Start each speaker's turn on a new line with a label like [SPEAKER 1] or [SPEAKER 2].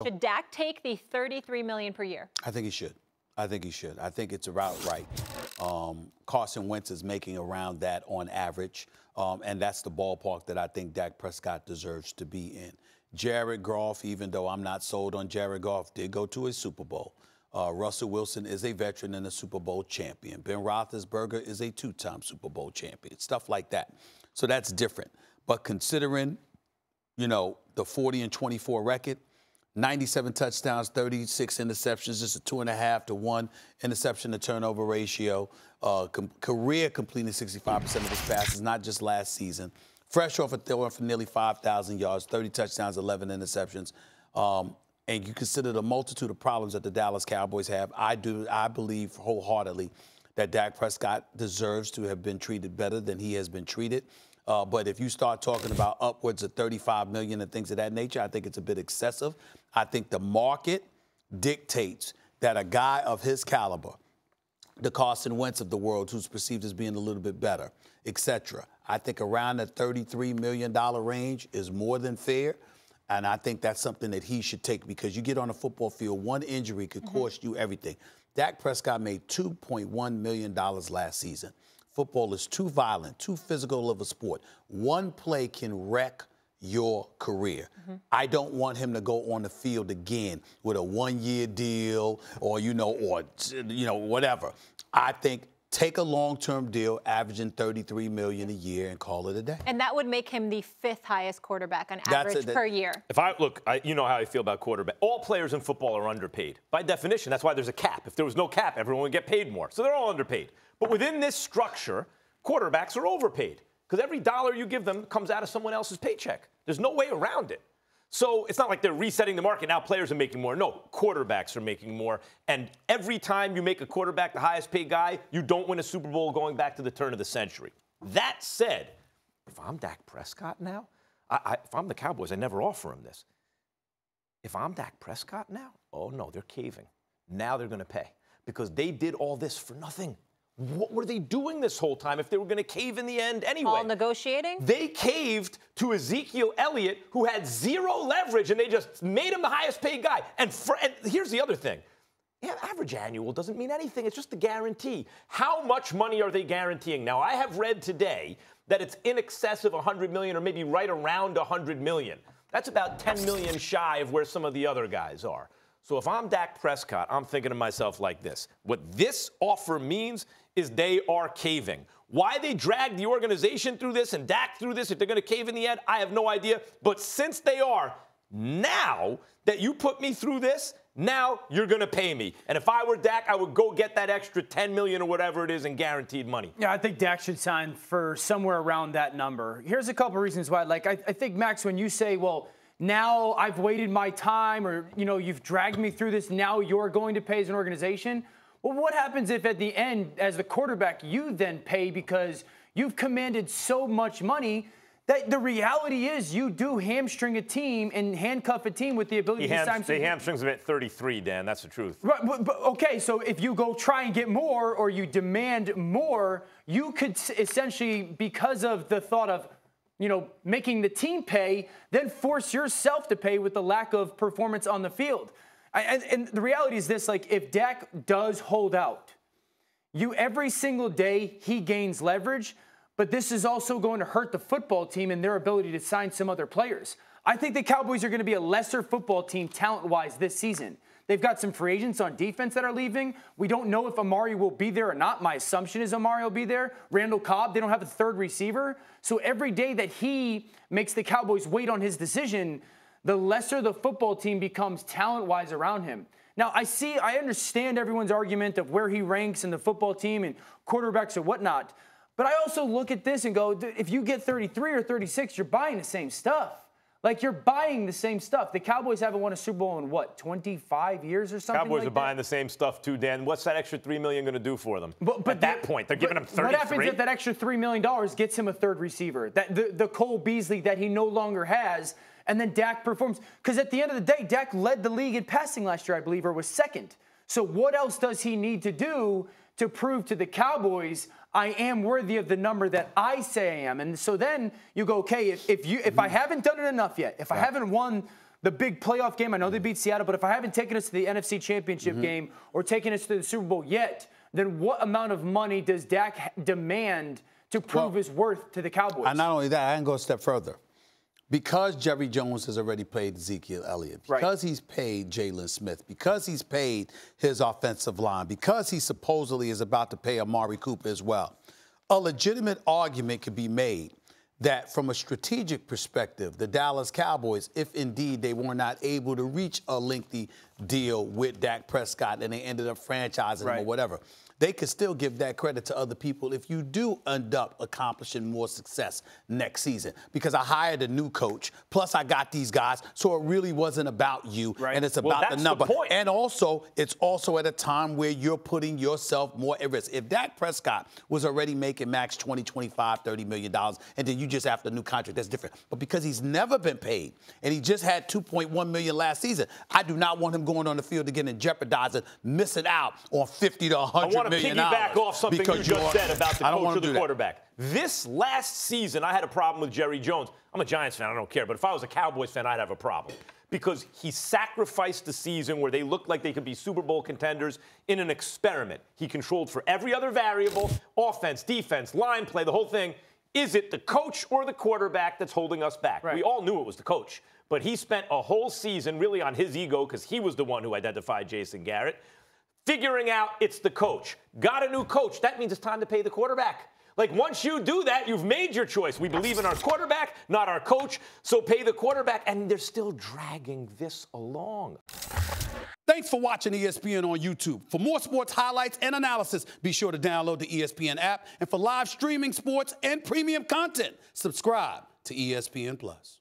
[SPEAKER 1] Should Dak take the $33 million per year?
[SPEAKER 2] I think he should. I think he should. I think it's about right. Carson Wentz is making around that on average, and that's the ballpark that I think Dak Prescott deserves to be in. Jared Goff, even though I'm not sold on Jared Goff, did go to a Super Bowl. Russell Wilson is a veteran and a Super Bowl champion. Ben Roethlisberger is a two-time Super Bowl champion, stuff like that. So that's different. But considering, the 40-24 record, 97 touchdowns, 36 interceptions, just a 2.5 to 1 interception to turnover ratio. Career completing 65% of his passes, not just last season. Fresh off a throw for nearly 5,000 yards, 30 touchdowns, 11 interceptions. And you consider the multitude of problems that the Dallas Cowboys have. I believe wholeheartedly that Dak Prescott deserves to have been treated better than he has been treated. But if you start talking about upwards of $35 million and things of that nature, I think it's a bit excessive. I think the market dictates that a guy of his caliber, the Carson Wentz of the world, who's perceived as being a little bit better, et cetera, I think around the $33 million range is more than fair. And I think that's something that he should take, because you get on a football field, one injury could cost you everything. Dak Prescott made $2.1 million last season. Football is too violent, too physical of a sport. One play can wreck your career. I don't want him to go on the field again with a one-year deal or whatever. I think take a long-term deal averaging $33 million a year and call it a day.
[SPEAKER 1] And that would make him the 5th highest quarterback on average per year.
[SPEAKER 3] You know how I feel about quarterback. All players in football are underpaid. By definition, that's why there's a cap. If there was no cap, everyone would get paid more. So they're all underpaid. But within this structure, quarterbacks are overpaid, because every dollar you give them comes out of someone else's paycheck. There's no way around it. So it's not like they're resetting the market. Now players are making more. No, quarterbacks are making more. And every time you make a quarterback the highest paid guy, you don't win a Super Bowl going back to the turn of the century. That said, if I'm Dak Prescott now, if I'm the Cowboys, I never offer him this. If I'm Dak Prescott now, oh no, they're caving. Now they're going to pay, because they did all this for nothing. What were they doing this whole time if they were going to cave in the end anyway?
[SPEAKER 1] All negotiating?
[SPEAKER 3] They caved to Ezekiel Elliott, who had zero leverage, and they just made him the highest paid guy. And here's the other thing. Yeah, average annual doesn't mean anything. It's just the guarantee. How much money are they guaranteeing? Now, I have read today that it's in excess of $100 million, or maybe right around $100 million. That's about $10 million shy of where some of the other guys are. So if I'm Dak Prescott, I'm thinking to myself like this. What this offer means is they are caving. Why they dragged the organization through this and Dak through this, if they're going to cave in the end, I have no idea. But since they are, now that you put me through this, now you're going to pay me. And if I were Dak, I would go get that extra $10 million or whatever it is in guaranteed money.
[SPEAKER 4] Yeah, I think Dak should sign for somewhere around that number. Here's a couple reasons why. I think, Max, when you say, well, now I've waited my time, or, you've dragged me through this, now you're going to pay as an organization. Well, what happens if at the end, as the quarterback, you then pay because you've commanded so much money that the reality is you do hamstring a team and handcuff a team with the ability to sign.
[SPEAKER 3] He hamstrings them at 33, Dan. That's the truth.
[SPEAKER 4] Right, but okay, so if you go try and get more, or you demand more, you could essentially, because of the thought of, making the team pay, then force yourself to pay with the lack of performance on the field. And the reality is this, if Dak does hold out, every single day he gains leverage, but this is also going to hurt the football team and their ability to sign some other players. I think the Cowboys are going to be a lesser football team talent-wise this season. They've got some free agents on defense that are leaving. We don't know if Amari will be there or not. My assumption is Amari will be there. Randall Cobb, they don't have a third receiver. So every day that he makes the Cowboys wait on his decision, the lesser the football team becomes talent-wise around him. Now, I understand everyone's argument of where he ranks in the football team and quarterbacks and whatnot. But I also look at this and go, if you get 33 or 36, you're buying the same stuff. You're buying the same stuff. The Cowboys haven't won a Super Bowl in, 25 years or something
[SPEAKER 3] Cowboys are buying the same stuff too, Dan. What's that extra $3 million going to do for them? But at that point, they're giving him 33.
[SPEAKER 4] What happens if that extra $3 million gets him a third receiver? The Cole Beasley that he no longer has, and then Dak performs? Because at the end of the day, Dak led the league in passing last year, I believe, or was second. So what else does he need to do to prove to the Cowboys, I am worthy of the number that I say I am? And so then you go, okay, if I haven't done it enough yet, if I haven't won the big playoff game. I know they beat Seattle, but if I haven't taken us to the NFC Championship game or taken us to the Super Bowl yet, then what amount of money does Dak demand to prove his worth to the Cowboys?
[SPEAKER 2] And not only that, I can go a step further. Because Jerry Jones has already paid Ezekiel Elliott, because he's paid Jalen Smith, because he's paid his offensive line, because he supposedly is about to pay Amari Cooper as well, a legitimate argument could be made that from a strategic perspective, the Dallas Cowboys, if indeed they were not able to reach a lengthy deal with Dak Prescott and they ended up franchising him or whatever, they could still give that credit to other people if you do end up accomplishing more success next season. Because I hired a new coach, plus I got these guys, so it really wasn't about you, and it's about the number. And also, it's also at a time where you're putting yourself more at risk. If Dak Prescott was already making max $20, $25, $30 million, and then you just have the new contract, that's different. But because he's never been paid, and he just had $2.1 million last season, I do not want him going on the field again and jeopardizing, missing out on $50 to $100 million.
[SPEAKER 3] Piggyback off something you just said about the coach or the quarterback. This last season, I had a problem with Jerry Jones. I'm a Giants fan, I don't care. But if I was a Cowboys fan, I'd have a problem. Because he sacrificed the season where they looked like they could be Super Bowl contenders in an experiment. He controlled for every other variable, offense, defense, line play, the whole thing. Is it the coach or the quarterback that's holding us back? We all knew it was the coach. But he spent a whole season really on his ego because he was the one who identified Jason Garrett. Figuring out it's the coach. Got a new coach. That means it's time to pay the quarterback. Like, once you do that, you've made your choice. We believe in our quarterback, not our coach, so pay the quarterback. And they're still dragging this along.
[SPEAKER 2] Thanks for watching ESPN on YouTube. For more sports highlights and analysis, be sure to download the ESPN app. And for live streaming sports and premium content, subscribe to ESPN+.